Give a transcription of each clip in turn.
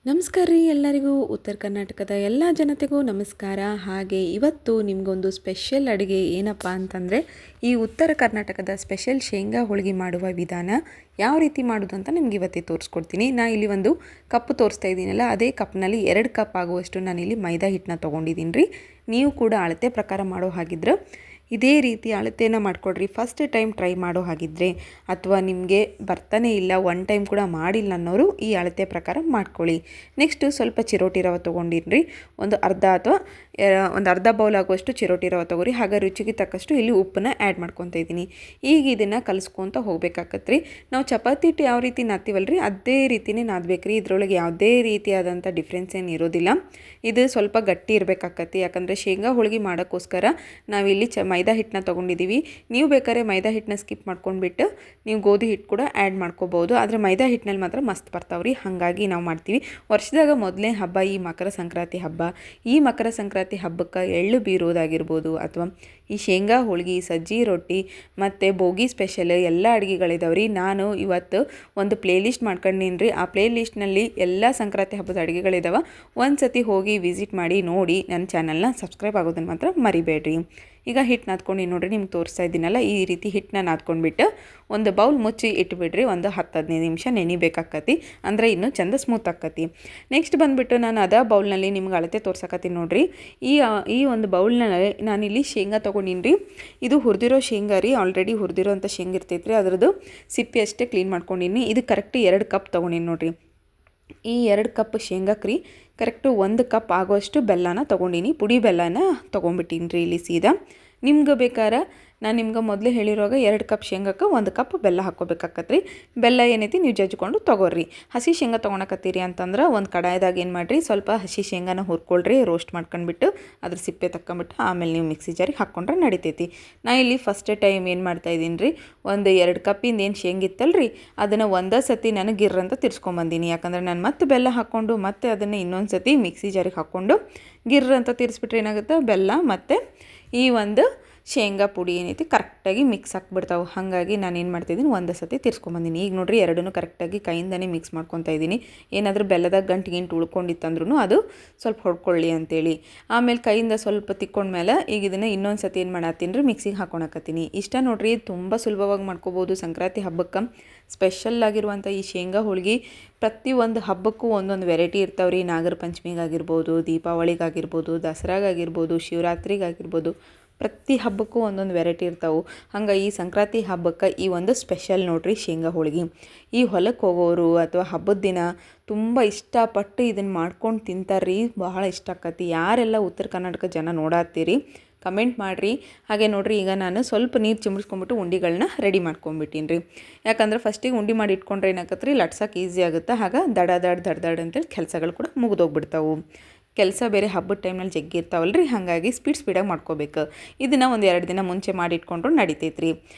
ನಮಸ್ಕಾರ ರೀ ಎಲ್ಲರಿಗೂ. ಉತ್ತರ ಕರ್ನಾಟಕದ ಎಲ್ಲ ಜನತೆಗೂ ನಮಸ್ಕಾರ. ಹಾಗೆ ಇವತ್ತು ನಿಮಗೊಂದು ಸ್ಪೆಷಲ್ ಅಡುಗೆ ಏನಪ್ಪ ಅಂತಂದರೆ, ಈ ಉತ್ತರ ಕರ್ನಾಟಕದ ಸ್ಪೆಷಲ್ ಶೇಂಗಾ ಹೋಳಿಗೆ ಮಾಡುವ ವಿಧಾನ ಯಾವ ರೀತಿ ಮಾಡೋದು ಅಂತ ನಿಮ್ಗೆ ಇವತ್ತೇ ತೋರಿಸ್ಕೊಡ್ತೀನಿ. ಇಲ್ಲಿ ಒಂದು ಕಪ್ ತೋರಿಸ್ತಾ ಇದ್ದೀನಲ್ಲ, ಅದೇ ಕಪ್ನಲ್ಲಿ 2 ಕಪ್ ಆಗುವಷ್ಟು ನಾನಿಲ್ಲಿ ಮೈದಾ ಹಿಟ್ಟನ್ನ ತೊಗೊಂಡಿದ್ದೀನಿ ರೀ. ನೀವು ಕೂಡ ಅಳತೆ ಪ್ರಕಾರ ಮಾಡೋ ಹಾಗಿದ್ರೆ ಇದೇ ರೀತಿ ಅಳತೆನ ಮಾಡಿಕೊಡ್ರಿ. ಫಸ್ಟ್ ಟೈಮ್ ಟ್ರೈ ಮಾಡೋ ಹಾಗಿದ್ದರೆ ಅಥವಾ ನಿಮಗೆ ಬರ್ತಾನೆ ಇಲ್ಲ, ಒನ್ ಟೈಮ್ ಕೂಡ ಮಾಡಿಲ್ಲ ಅನ್ನೋರು ಈ ಅಳತೆ ಪ್ರಕಾರ ಮಾಡ್ಕೊಳ್ಳಿ. ನೆಕ್ಸ್ಟು ಸ್ವಲ್ಪ ಚಿರೋಟಿ ರವೆ ತೊಗೊಂಡಿನ್ರಿ. ಒಂದು ಅರ್ಧ ಬೌಲ್ ಆಗುವಷ್ಟು ಚಿರೋಟಿ ರವೆ ತೊಗೊರಿ. ಹಾಗೆ ರುಚಿಗೆ ತಕ್ಕಷ್ಟು ಇಲ್ಲಿ ಉಪ್ಪನ್ನ ಆ್ಯಡ್ ಮಾಡ್ಕೊತಾ ಇದ್ದೀನಿ. ಈಗ ಇದನ್ನು ಕಲಿಸ್ಕೊತ ಹೋಗ್ಬೇಕಾಕತ್ರಿ. ನಾವು ಚಪಾತಿ ಹಿಟ್ಟು ಯಾವ ರೀತಿ ನಾದ್ತೀವಲ್ರಿ, ಅದೇ ರೀತಿಯೇ ನಾದಬೇಕ್ರಿ. ಇದರೊಳಗೆ ಯಾವುದೇ ರೀತಿಯಾದಂಥ ಡಿಫ್ರೆನ್ಸ್ ಏನು ಇರೋದಿಲ್ಲ. ಇದು ಸ್ವಲ್ಪ ಗಟ್ಟಿ ಇರಬೇಕಾಕತಿ, ಯಾಕಂದರೆ ಶೇಂಗಾ ಹೋಳಿಗೆ ಮಾಡೋಕ್ಕೋಸ್ಕರ ನಾವಿಲ್ಲಿ ಮೈದಾ ಹಿಟ್ಟನ್ನ ತೊಗೊಂಡಿದ್ದೀವಿ. ನೀವು ಬೇಕಾದ್ರೆ ಮೈದಾ ಹಿಟ್ಟನ್ನ ಸ್ಕಿಪ್ ಮಾಡ್ಕೊಂಡ್ಬಿಟ್ಟು ನೀವು ಗೋಧಿ ಹಿಟ್ಟು ಕೂಡ ಆ್ಯಡ್ ಮಾಡ್ಕೋಬೋದು. ಆದರೆ ಮೈದಾ ಹಿಟ್ಟಿನಲ್ಲಿ ಮಾತ್ರ ಮಸ್ತ್ ಬರ್ತಾವ್ರಿ. ಹಾಗಾಗಿ ನಾವು ಮಾಡ್ತೀವಿ. ವರ್ಷದಾಗ ಮೊದಲನೇ ಹಬ್ಬ ಈ ಮಕರ ಸಂಕ್ರಾಂತಿ ಹಬ್ಬ. ಈ ಮಕರ ಸಂಕ್ರಾಂತಿ ಹಬ್ಬಕ್ಕೆ ಎಳ್ಳು ಬೀರೋದಾಗಿರ್ಬೋದು, ಅಥವಾ ಈ ಶೇಂಗಾ ಹೋಳಿಗೆ, ಸಜ್ಜಿ ರೊಟ್ಟಿ ಮತ್ತು ಬೋಗಿ ಸ್ಪೆಷಲ್ ಎಲ್ಲ ಅಡುಗೆಗಳಿದಾವ್ರಿ. ನಾನು ಇವತ್ತು ಒಂದು ಪ್ಲೇ ಲಿಸ್ಟ್ ಮಾಡ್ಕೊಂಡೀನಿ ರೀ. ಆ ಪ್ಲೇ ಲಿಸ್ಟ್ನಲ್ಲಿ ಎಲ್ಲ ಸಂಕ್ರಾಂತಿ ಹಬ್ಬದ ಅಡುಗೆಗಳಿದಾವೆ. ಒಂದು ಸತಿ ಹೋಗಿ ವಿಸಿಟ್ ಮಾಡಿ ನೋಡಿ. ನನ್ನ ಚಾನಲ್ನ ಸಬ್ಸ್ಕ್ರೈಬ್ ಆಗೋದನ್ನು ಮಾತ್ರ ಮರಿಬೇಡ್ರಿ. ಈಗ ಹಿಟ್ಟು ನಾದ್ಕೊಂಡು ನೋಡಿರಿ, ನಿಮ್ಗೆ ತೋರಿಸ್ತಾ ಇದ್ದೀನಲ್ಲ, ಈ ರೀತಿ ಹಿಟ್ಟನ್ನ ನಾದ್ಕೊಂಡ್ಬಿಟ್ಟು ಒಂದು ಬೌಲ್ ಮುಚ್ಚಿ ಇಟ್ಬಿಡ್ರಿ. ಒಂದು 10-15 ನಿಮಿಷ ನೆನಿಬೇಕಾಕತಿ, ಅಂದರೆ ಇನ್ನೂ ಚಂದ ಸ್ಮೂತ್ ಆಕತಿ. ನೆಕ್ಸ್ಟ್ ಬಂದುಬಿಟ್ಟು ನಾನು ಅದೇ ಬೌಲ್ನಲ್ಲಿ ನಿಮ್ಗೆ ಅಳತೆ ತೋರ್ಸಕತ್ತೀನಿ ನೋಡಿರಿ. ಈ ಒಂದು ಬೌಲ್ನಲ್ಲಿ ನಾನಿಲ್ಲಿ ಶೇಂಗಾ ತೊಗೊಂಡಿನಿ ರೀ. ಇದು ಹುರಿದಿರೋ ಶೇಂಗಾ ರೀ. ಆಲ್ರೆಡಿ ಹುರಿದಿರೋ ಅಂಥ ಶೇಂಗಾ ಇರ್ತೈತೆ ರೀ, ಅದರದ್ದು ಸಿಪ್ಪೆ ಅಷ್ಟೇ ಕ್ಲೀನ್ ಮಾಡ್ಕೊಂಡಿನಿ. ಇದು ಕರೆಕ್ಟ್ 2 ಕಪ್ ತೊಗೊಂಡಿನಿ ನೋಡಿರಿ. ಈ 2 ಕಪ್ ಶೇಂಗಾಕ್ಕೆ ರೀ ಕರೆಕ್ಟು 1 ಕಪ್ ಆಗೋಷ್ಟು ಬೆಲ್ಲನ ತೊಗೊಂಡಿನಿ. ಪುಡಿ ಬೆಲ್ಲನ ತೊಗೊಂಡ್ಬಿಟ್ಟಿನಿ ರೀ ಇಲ್ಲಿ ಸೀದಾ. ನಿಮ್ಗೆ ಬೇಕಾದ್ರೆ ನಾನು ನಿಮ್ಗೆ ಮೊದಲೇ ಹೇಳಿರುವಾಗ 2 ಕಪ್ ಶೇಂಗಕ್ಕೆ 1 ಕಪ್ ಬೆಲ್ಲ ಹಾಕ್ಕೋಬೇಕಾಕತ್ರಿ. ಬೆಲ್ಲ ಏನೈತಿ ನೀವು ಜಜ್ಕೊಂಡು ತೊಗೊಳ್ರಿ. ಹಸಿ ಶೇಂಗಾ ತೊಗೊಳಕತ್ತೀರಿ ಅಂತಂದ್ರೆ ಒಂದು ಕಡಾಯ್ದಾಗ ಏನು ಮಾಡಿರಿ, ಸ್ವಲ್ಪ ಹಸಿ ಶೇಂಗಾನ ಹುರ್ಕೊಳ್ರಿ. ರೋಸ್ಟ್ ಮಾಡ್ಕೊಂಡ್ಬಿಟ್ಟು ಅದ್ರ ಸಿಪ್ಪೆ ತಕ್ಕೊಂಬಿಟ್ಟು ಆಮೇಲೆ ನೀವು ಮಿಕ್ಸಿ ಜಾರಿಗೆ ಹಾಕ್ಕೊಂಡ್ರೆ ನಡಿತೈತಿ. ನಾನು ಇಲ್ಲಿ ಫಸ್ಟ್ ಟೈಮ್ ಏನು ಮಾಡ್ತಾಯಿದ್ದೀನಿ ರೀ, ಒಂದು 2 ಕಪ್ಪಿಂದ ಏನು ಶೇಂಗಿತ್ತಲ್ರಿ, ಅದನ್ನು ಒಂದೇ ಸತಿ ನಾನು ಗಿರ್ರಂತ ತಿರ್ಸ್ಕೊಂಬಂದೀನಿ. ಯಾಕಂದರೆ ನಾನು ಮತ್ತೆ ಬೆಲ್ಲ ಹಾಕ್ಕೊಂಡು ಮತ್ತೆ ಅದನ್ನು ಇನ್ನೊಂದು ಸತಿ ಮಿಕ್ಸಿ ಜಾರಿಗೆ ಹಾಕ್ಕೊಂಡು ಗಿರ್ರಂತ ತಿರ್ಸ್ಬಿಟ್ರೆ ಏನಾಗುತ್ತೆ, ಬೆಲ್ಲ ಮತ್ತು ಈ ಒಂದು ಶೇಂಗಾ ಪುಡಿ ಏನೈತಿ ಕರೆಕ್ಟಾಗಿ ಮಿಕ್ಸ್ ಹಾಕ್ಬಿಡ್ತಾವೆ. ಹಾಗಾಗಿ ನಾನು ಏನು ಮಾಡ್ತಾಯಿದ್ದೀನಿ, ಒಂದೇ ಸತಿ ತಿರ್ಸ್ಕೊಂಬಂದಿನಿ. ಈಗ ನೋಡಿರಿ, ಎರಡನ್ನೂ ಕರೆಕ್ಟಾಗಿ ಕೈಯಿಂದನೇ ಮಿಕ್ಸ್ ಮಾಡ್ಕೊತಾ ಇದ್ದೀನಿ. ಏನಾದರೂ ಬೆಲ್ಲದಾಗ ಗಂಟು ಉಳ್ಕೊಂಡಿತ್ತಂದ್ರೂ ಅದು ಸ್ವಲ್ಪ ಹೊಡ್ಕೊಳ್ಳಿ ಅಂತೇಳಿ. ಆಮೇಲೆ ಕೈಯಿಂದ ಸ್ವಲ್ಪ ತಿಕ್ಕೊಂಡ್ಮೇಲೆ ಈಗ ಇದನ್ನು ಇನ್ನೊಂದು ಸತಿ ಏನು ಮಾಡತ್ತೀನಿ ರೀ, ಮಿಕ್ಸಿಗೆ ಹಾಕ್ಕೊಳಕತ್ತೀನಿ. ಇಷ್ಟ ನೋಡಿರಿ, ತುಂಬ ಸುಲಭವಾಗಿ ಮಾಡ್ಕೋಬೋದು. ಸಂಕ್ರಾಂತಿ ಹಬ್ಬಕ್ಕೆ ಸ್ಪೆಷಲ್ ಆಗಿರುವಂಥ ಈ ಶೇಂಗಾ ಹೋಳಿಗೆ ಪ್ರತಿಯೊಂದು ಹಬ್ಬಕ್ಕೂ ಒಂದೊಂದು ವೆರೈಟಿ ಇರ್ತಾವ್ರಿ. ನಾಗರ ಪಂಚಮಿಗಾಗಿರ್ಬೋದು, ದೀಪಾವಳಿಗಾಗಿರ್ಬೋದು, ದಸರಾಗಾಗಿರ್ಬೋದು, ಶಿವರಾತ್ರಿಗಾಗಿರ್ಬೋದು, ಪ್ರತಿ ಹಬ್ಬಕ್ಕೂ ಒಂದೊಂದು ವೆರೈಟಿ ಇರ್ತಾವೆ. ಹಂಗೆ ಈ ಸಂಕ್ರಾಂತಿ ಹಬ್ಬಕ್ಕೆ ಈ ಒಂದು ಸ್ಪೆಷಲ್ ನೋಡಿರಿ ಶೇಂಗಾ ಹೋಳಿಗೆ. ಈ ಹೊಲಕ್ಕೆ ಹೋಗೋರು ಅಥವಾ ಹಬ್ಬದ ದಿನ ತುಂಬ ಇಷ್ಟಪಟ್ಟು ಇದನ್ನು ಮಾಡ್ಕೊಂಡು ತಿಂತಾರ್ರಿ. ಬಹಳ ಇಷ್ಟ ಆಕತಿ. ಯಾರೆಲ್ಲ ಉತ್ತರ ಕರ್ನಾಟಕ ಜನ ನೋಡತ್ತೀರಿ ಕಮೆಂಟ್ ಮಾಡಿರಿ. ಹಾಗೆ ನೋಡಿರಿ, ಈಗ ನಾನು ಸ್ವಲ್ಪ ನೀರು ಚಿಮ್ಮಿಸ್ಕೊಂಬಿಟ್ಟು ಉಂಡಿಗಳನ್ನ ರೆಡಿ ಮಾಡ್ಕೊಂಬಿಟ್ಟೀನಿ ರೀ. ಯಾಕಂದ್ರೆ ಫಸ್ಟಿಗೆ ಉಂಡೆ ಮಾಡಿ ಇಟ್ಕೊಂಡ್ರೆ ಏನಾಗತ್ತೆ ರೀ, ಲಟ್ಸೋಕೆ ಈಸಿ ಆಗುತ್ತೆ. ಹಾಗೆ ದಡ ಅಂತೇಳಿ ಕೆಲಸಗಳು ಕೂಡ ಮುಗಿದೋಗ್ಬಿಡ್ತಾವೆ. ಕೆಲಸ ಬೇರೆ ಹಬ್ಬದ ಟೈಮ್ನಲ್ಲಿ ಜಗ್ಗಿ ಇರ್ತಾವಲ್ರಿ, ಹಾಗಾಗಿ ಸ್ಪೀಡಾಗಿ ಮಾಡ್ಕೋಬೇಕು. ಇದನ್ನು ಒಂದು 2 ದಿನ ಮುಂಚೆ ಮಾಡಿ ಇಟ್ಕೊಂಡ್ರು ನಡಿತೈತ್ರಿ.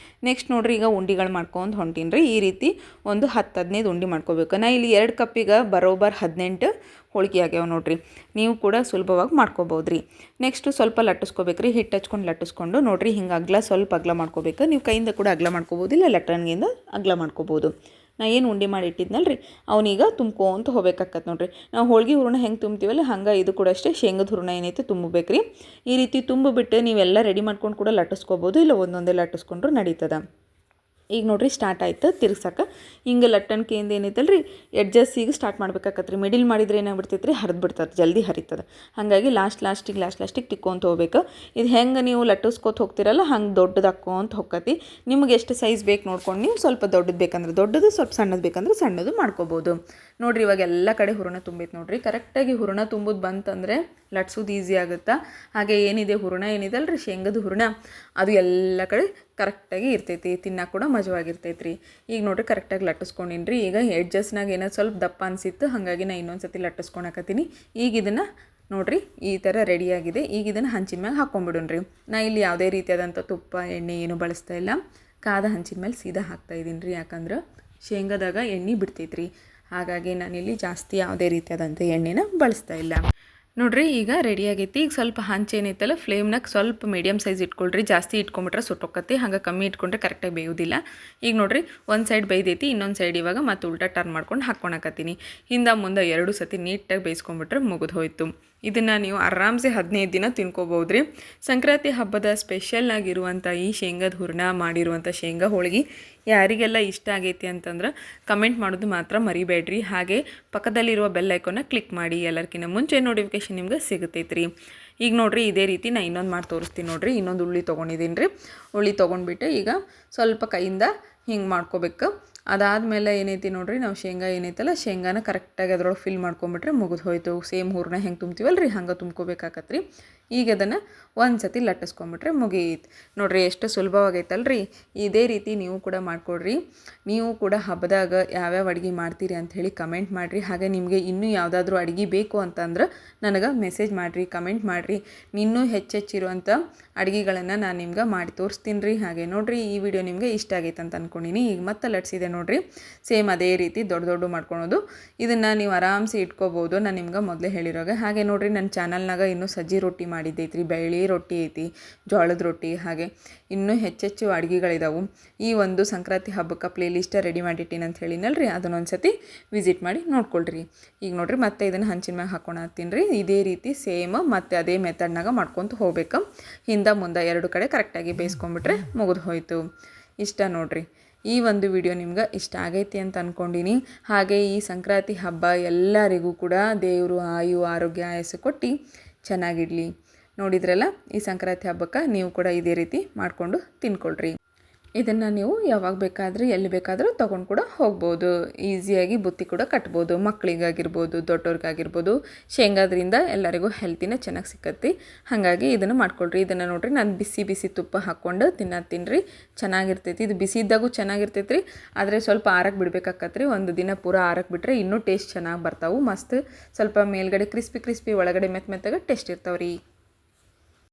ನೆಕ್ಸ್ಟ್ ನೋಡಿರಿ, ಈಗ ಉಂಡಿಗಳು ಮಾಡ್ಕೊಂಡು ಹೊಂಟೀನಿ ರೀ. ಈ ರೀತಿ ಒಂದು 10-15 ಉಂಡೆ ಮಾಡ್ಕೋಬೇಕು. ನಾ ಇಲ್ಲಿ 2 ಕಪ್ಪಿಗೆ ಬರೋಬ್ಬರ 18 ಹೋಳಿಗೆ ಆಗ್ಯಾವ ನೋಡಿರಿ. ನೀವು ಕೂಡ ಸುಲಭವಾಗಿ ಮಾಡ್ಕೋಬೋದು ರೀ. ನೆಕ್ಸ್ಟು ಸ್ವಲ್ಪ ಲಟ್ಟಿಸ್ಕೋಬೇಕು ರೀ. ಹಿಟ್ಟು ಹಚ್ಕೊಂಡು ಲಟ್ಟಿಸ್ಕೊಂಡು ನೋಡಿರಿ, ಹಿಂಗೆ ಸ್ವಲ್ಪ ಅಗಲ ಮಾಡ್ಕೋಬೇಕು. ನೀವು ಕೈಯಿಂದ ಕೂಡ ಅಗಲ ಮಾಡ್ಕೋಬೋದು, ಇಲ್ಲ ಲಟ್ಟಣಿಗೆಯಿಂದ ಅಗಲ ಮಾಡ್ಕೋಬೋದು. ನಾ ಏನು ಉಂಡೆ ಮಾಡಿ ಇಟ್ಟಿದ್ನಲ್ರಿ, ಅವನೀಗ ತುಂಬ್ಕೊಂತ ಹೋಗ್ಬೇಕಾಕತ್ತೆ ನೋಡಿರಿ. ನಾವು ಹೋಳಿಗೆ ಹೂರಣ ಹೆಂಗೆ ತುಂಬ್ತೀವಲ್ಲ, ಹಂಗೆ ಇದು ಕೂಡ ಅಷ್ಟೇ ಶೇಂಗದ ಹೂರಣ ಏನೈತೆ ತುಂಬಬೇಕು ರೀ. ಈ ರೀತಿ ತುಂಬಿಬಿಟ್ಟು ನೀವೆಲ್ಲ ರೆಡಿ ಮಾಡ್ಕೊಂಡು ಕೂಡ ಲಟ್ಟಿಸ್ಕೋಬೋದು, ಇಲ್ಲ ಒಂದೊಂದೇ ಲಟ್ಟಿಸ್ಕೊಂಡ್ರು ನಡೀತದೆ. ಈಗ ನೋಡಿರಿ, ಸ್ಟಾರ್ಟ್ ಆಯ್ತು ತಿರ್ಸಕ್ಕೆ. ಹಿಂಗೆ ಲಟ್ಟಣಿಕೆಯಿಂದ ಏನೈತಲ್ರಿ, ಎಡ್ಜಸ್ಸಿಗೆ ಸ್ಟಾರ್ಟ್ ಮಾಡ್ಬೇಕಾಕತ್ರಿ. ಮಿಡಿಲ್ ಮಾಡಿದ್ರೆ ಏನಾಗ್ಬಿಡ್ತೈತೆ ರೀ, ಹರಿದು ಬಿಡ್ತದೆ, ಜಲ್ದಿ ಹರಿತದೆ. ಹಾಗಾಗಿ ಲಾಸ್ಟಿಗೆ ತಿಕ್ಕೊಂತ ಹೋಗ್ಬೇಕು. ಇದು ಹೆಂಗೆ ನೀವು ಲಟ್ಟಿಸ್ಕೊತ ಹೋಗ್ತಿರಲ್ಲ, ಹಂಗೆ ದೊಡ್ಡದಾಕ್ಕೊಂತ ಹೋಗ್ಕತಿ. ನಿಮ್ಗೆ ಎಷ್ಟು ಸೈಜ್ ಬೇಕು ನೋಡ್ಕೊಂಡು ನೀವು ಸ್ವಲ್ಪ ದೊಡ್ಡದು ಬೇಕಂದ್ರೆ ದೊಡ್ಡದು, ಸ್ವಲ್ಪ ಸಣ್ಣದು ಬೇಕಂದ್ರೆ ಸಣ್ಣದು ಮಾಡ್ಕೋಬೋದು. ನೋಡಿರಿ, ಇವಾಗ ಎಲ್ಲ ಕಡೆ ಹೂರಣ ತುಂಬೈತೆ ನೋಡಿರಿ. ಕರೆಕ್ಟಾಗಿ ಹೂರಣ ತುಂಬೋದು ಬಂತಂದರೆ ಲಟ್ಸೋದು ಈಸಿ ಆಗುತ್ತೆ. ಹಾಗೆ ಏನಿದೆ ಹೂರಣ ಏನಿದಲ್ರಿ, ಶೇಂಗದ ಹೂರಣ, ಅದು ಎಲ್ಲ ಕಡೆ ಕರೆಕ್ಟಾಗಿ ಇರ್ತೈತಿ. ತಿನ್ನಕ್ಕೆ ಕೂಡ ಮಜವಾಗಿರ್ತೈತೆ ರೀ. ಈಗ ನೋಡಿರಿ, ಕರೆಕ್ಟಾಗಿ ಲಟ್ಟಿಸ್ಕೊಂಡಿನಿ ರೀ. ಈಗ ಎಡ್ಜಸ್ನಾಗ ಏನೋ ಸ್ವಲ್ಪ ದಪ್ಪ ಅನಿಸಿತ್ತು, ಹಾಗಾಗಿ ನಾನು ಇನ್ನೊಂದು ಸತಿ ಲಟ್ಟಿಸ್ಕೊಳಕತ್ತೀನಿ. ಈಗ ಇದನ್ನು ನೋಡಿರಿ, ಈ ಥರ ರೆಡಿಯಾಗಿದೆ. ಈಗ ಇದನ್ನು ಹಂಚಿನ ಮ್ಯಾಗ ಹಾಕ್ಕೊಂಬಿಡೋಣ್ರಿ. ನಾ ಇಲ್ಲಿ ಯಾವುದೇ ರೀತಿಯಾದಂಥ ತುಪ್ಪ ಎಣ್ಣೆ ಏನು ಬಳಸ್ತಾ ಇಲ್ಲ. ಕಾದ ಹಂಚಿನ ಮೇಲೆ ಸೀದಾ ಹಾಕ್ತಾಯಿದ್ದೀನಿ ರೀ. ಯಾಕಂದ್ರೆ ಶೇಂಗಾದಾಗ ಎಣ್ಣೆ ಬಿಡ್ತೈತೆ ರೀ. ಹಾಗಾಗಿ ನಾನಿಲ್ಲಿ ಜಾಸ್ತಿ ಯಾವುದೇ ರೀತಿಯಾದಂಥ ಎಣ್ಣೆನ ಬಳಸ್ತಾ ಇಲ್ಲ. ನೋಡ್ರಿ ಈಗ ರೆಡಿ ಆಗೈತಿ. ಈಗ ಸ್ವಲ್ಪ ಹಂಚು ಏನೈತಲ್ಲ ಫ್ಲೇಮ್ನಾಗ ಸ್ವಲ್ಪ ಮೀಡಿಯಮ್ ಸೈಜ್ ಇಟ್ಕೊಳ್ರಿ. ಜಾಸ್ತಿ ಇಟ್ಕೊಂಬಿಟ್ರೆ ಸುಟ್ಟೋಕತಿ, ಹಂಗೆ ಕಮ್ಮಿ ಇಟ್ಕೊಂಡ್ರೆ ಕರೆಕ್ಟಾಗಿ ಬೇಯೋದಿಲ್ಲ. ಈಗ ನೋಡ್ರಿ ಒಂದು ಸೈಡ್ ಬೇಯ್ದೈತಿ, ಇನ್ನೊಂದು ಸೈಡ್ ಇವಾಗ ಮತ್ತೆ ಉಲ್ಟಾ ಟರ್ನ್ ಮಾಡ್ಕೊಂಡು ಹಾಕ್ಕೊಳಕತ್ತೀನಿ. ಹಿಂದೆ ಮುಂದೆ 2 ಸತಿ ನೀಟಾಗಿ ಬೇಯಿಸ್ಕೊಂಬಿಟ್ರೆ ಮುಗಿದು ಹೋಯ್ತು. ಇದನ್ನು ನೀವು ಆರಾಮ್ಸೆ 15 ದಿನ ತಿನ್ಕೋಬೋದು ರೀ. ಸಂಕ್ರಾಂತಿ ಹಬ್ಬದ ಸ್ಪೆಷಲ್ ಆಗಿರುವಂಥ ಈ ಶೇಂಗಾದ ಹೂರಣ ಮಾಡಿರುವಂಥ ಶೇಂಗಾ ಹೋಳಿಗೆ ಯಾರಿಗೆಲ್ಲ ಇಷ್ಟ ಆಗೈತಿ ಅಂತಂದ್ರೆ ಕಮೆಂಟ್ ಮಾಡೋದು ಮಾತ್ರ ಮರಿಬೇಡ್ರಿ. ಹಾಗೆ ಪಕ್ಕದಲ್ಲಿರುವ ಬೆಲ್ ಐಕಾನ್ನ ಕ್ಲಿಕ್ ಮಾಡಿ, ಎಲ್ಲರಿಗಿಂತ ಮುಂಚೆ ನೋಟಿಫಿಕೇಷನ್ ನಿಮ್ಗೆ ಸಿಗುತ್ತೈತೆ ರೀ. ಈಗ ನೋಡಿರಿ ಇದೇ ರೀತಿ ನಾನು ಇನ್ನೊಂದು ಮಾಡಿ ತೋರಿಸ್ತೀನಿ. ನೋಡಿರಿ ಇನ್ನೊಂದು ಉಳ್ಳಿ ತೊಗೊಂಡಿದ್ದೀನಿ ರೀ. ಉಳ್ಳಿ ತೊಗೊಂಡ್ಬಿಟ್ಟು ಈಗ ಸ್ವಲ್ಪ ಕೈಯಿಂದ ಹಿಂಗೆ ಮಾಡ್ಕೋಬೇಕು. ಅದಾದಮೇಲೆ ಏನೈತಿ ನೋಡಿರಿ, ನಾವು ಶೇಂಗಾ ಏನೈತಲ್ಲ ಶೇಂಗಾನ ಕರೆಕ್ಟಾಗಿ ಅದ್ರೊಳಗೆ ಫಿಲ್ ಮಾಡ್ಕೊಂಬಿಟ್ರೆ ಮುಗಿದು ಹೋಯ್ತು. ಸೇಮ್ ಹೂರಣ ಹೆಂಗೆ ತುಂಬ್ತೀವಲ್ಲ ರೀ ಹಂಗೆ ತುಂಬ್ಕೋಬೇಕಾಕತ್ರಿ. ಈಗ ಅದನ್ನು ಒಂದು ಸತಿ ಲಟ್ಟಿಸ್ಕೊಂಬಿಟ್ರೆ ಮುಗೀತು. ನೋಡಿರಿ ಎಷ್ಟು ಸುಲಭವಾಗೈತಲ್ರಿ. ಇದೇ ರೀತಿ ನೀವು ಕೂಡ ಮಾಡಿಕೊಡ್ರಿ. ನೀವು ಕೂಡ ಹಬ್ಬದಾಗ ಯಾವ್ಯಾವ ಅಡುಗೆ ಮಾಡ್ತೀರಿ ಅಂಥೇಳಿ ಕಮೆಂಟ್ ಮಾಡಿರಿ. ಹಾಗೆ ನಿಮಗೆ ಇನ್ನೂ ಯಾವುದಾದ್ರೂ ಅಡುಗೆ ಬೇಕು ಅಂತಂದ್ರೆ ನನಗೆ ಮೆಸೇಜ್ ಮಾಡಿರಿ, ಕಮೆಂಟ್ ಮಾಡಿರಿ. ಇನ್ನೂ ಹೆಚ್ಚಿರುವಂಥ ಅಡುಗೆಗಳನ್ನು ನಾನು ನಿಮ್ಗೆ ಮಾಡಿ ತೋರಿಸ್ತೀನಿ ರೀ. ಹಾಗೆ ನೋಡಿರಿ ಈ ವಿಡಿಯೋ ನಿಮಗೆ ಇಷ್ಟ ಆಗೈತೆ ಅಂತ ಅಂದ್ಕೊಂಡಿನಿ. ಈಗ ಮತ್ತೆ ಲಟ್ಸಿದೆ ನೋಡಿರಿ, ಸೇಮ್ ಅದೇ ರೀತಿ ದೊಡ್ಡ ಮಾಡ್ಕೊಳೋದು. ಇದನ್ನು ನೀವು ಆರಾಮ್ಸೆ ಇಟ್ಕೋಬೋದು, ನಾನು ನಿಮ್ಗೆ ಮೊದಲೇ ಹೇಳಿರೋಗೆ. ಹಾಗೆ ನೋಡಿರಿ ನನ್ನ ಚಾನಲ್ನಾಗ ಇನ್ನೂ ಸಜ್ಜಿ ರೊಟ್ಟಿ ಮಾಡಿದ್ದೈತ್ರಿ, ಬೇಳೆ ರೊಟ್ಟಿ ಐತಿ, ಜೋಳದ ರೊಟ್ಟಿ, ಹಾಗೆ ಇನ್ನೂ ಹೆಚ್ಚೆಚ್ಚು ಅಡುಗೆಗಳಿದಾವೆ. ಈ ಒಂದು ಸಂಕ್ರಾಂತಿ ಹಬ್ಬಕ್ಕೆ ಪ್ಲೇಲಿಸ್ಟ್ ರೆಡಿ ಮಾಡಿಟ್ಟಿನಿ ಅಂತ ಹೇಳಿನಲ್ರಿ, ಅದನ್ನೊಂದು ಸತಿ ವಿಸಿಟ್ ಮಾಡಿ ನೋಡ್ಕೊಳ್ರಿ. ಈಗ ನೋಡಿರಿ ಮತ್ತೆ ಇದನ್ನು ಹಂಚಿನ ಮ್ಯಾಗ ಹಾಕ್ಕೊಳತ್ತೀನಿ ರೀ. ಇದೇ ರೀತಿ ಸೇಮ್ ಮತ್ತು ಅದೇ ಮೆಥಡ್ನಾಗ ಮಾಡ್ಕೊತ ಹೋಗ್ಬೇಕು. ಹಿಂದೆ ಮುಂದೆ 2 ಕಡೆ ಕರೆಕ್ಟಾಗಿ ಬೇಯಿಸ್ಕೊಂಬಿಟ್ರೆ ಮುಗಿದು ಹೋಯ್ತು. ಇಷ್ಟ ನೋಡಿರಿ. ಈ ಒಂದು ವಿಡಿಯೋ ನಿಮ್ಗೆ ಇಷ್ಟ ಆಗೈತಿ ಅಂತ ಅಂದ್ಕೊಂಡಿನಿ. ಹಾಗೆ ಈ ಸಂಕ್ರಾಂತಿ ಹಬ್ಬ ಎಲ್ಲರಿಗೂ ಕೂಡ ದೇವರು ಆಯು ಆರೋಗ್ಯ ಆಯಸ್ಸು ಕೊಟ್ಟು ಚೆನ್ನಾಗಿಡಲಿ. ನೋಡಿದ್ರಲ್ಲ, ಈ ಸಂಕ್ರಾಂತಿ ಹಬ್ಬಕ್ಕೆ ನೀವು ಕೂಡ ಇದೇ ರೀತಿ ಮಾಡಿಕೊಂಡು ತಿನ್ಕೊಳ್ರಿ. ಇದನ್ನು ನೀವು ಯಾವಾಗ ಬೇಕಾದರೂ ಎಲ್ಲಿ ಬೇಕಾದರೂ ತೊಗೊಂಡು ಕೂಡ ಹೋಗ್ಬೋದು. ಈಸಿಯಾಗಿ ಬುತ್ತಿ ಕೂಡ ಕಟ್ಬೋದು, ಮಕ್ಕಳಿಗಾಗಿರ್ಬೋದು ದೊಡ್ಡವ್ರಿಗಾಗಿರ್ಬೋದು. ಶೇಂಗಾದ್ರಿಂದ ಎಲ್ಲರಿಗೂ ಹೆಲ್ತಿನ ಚೆನ್ನಾಗಿ ಸಿಕ್ಕತ್ತಿ. ಹಾಗಾಗಿ ಇದನ್ನು ಮಾಡ್ಕೊಳ್ರಿ. ಇದನ್ನು ನೋಡಿರಿ ನಾನು ಬಿಸಿ ತುಪ್ಪ ಹಾಕ್ಕೊಂಡು ತಿನ್ನತ್ತೀನಿ ರೀ. ಚೆನ್ನಾಗಿರ್ತೈತಿ. ಇದು ಬಿಸಿ ಇದ್ದಾಗೂ ಚೆನ್ನಾಗಿರ್ತೈತಿ ರೀ, ಆದರೆ ಸ್ವಲ್ಪ ಆರಕ್ಕೆ ಬಿಡಬೇಕಾಕತ್ರಿ. ಒಂದು ದಿನ ಪೂರ ಆರಕ್ಕೆ ಬಿಟ್ಟರೆ ಇನ್ನೂ ಟೇಸ್ಟ್ ಚೆನ್ನಾಗಿ ಬರ್ತಾವೆ. ಮಸ್ತ್ ಸ್ವಲ್ಪ ಮೇಲ್ಗಡೆ ಕ್ರಿಸ್ಪಿ ಒಳಗಡೆ ಮೆತ್ತಗೆ ಟೇಸ್ಟ್ ಇರ್ತಾವೆ ರೀ.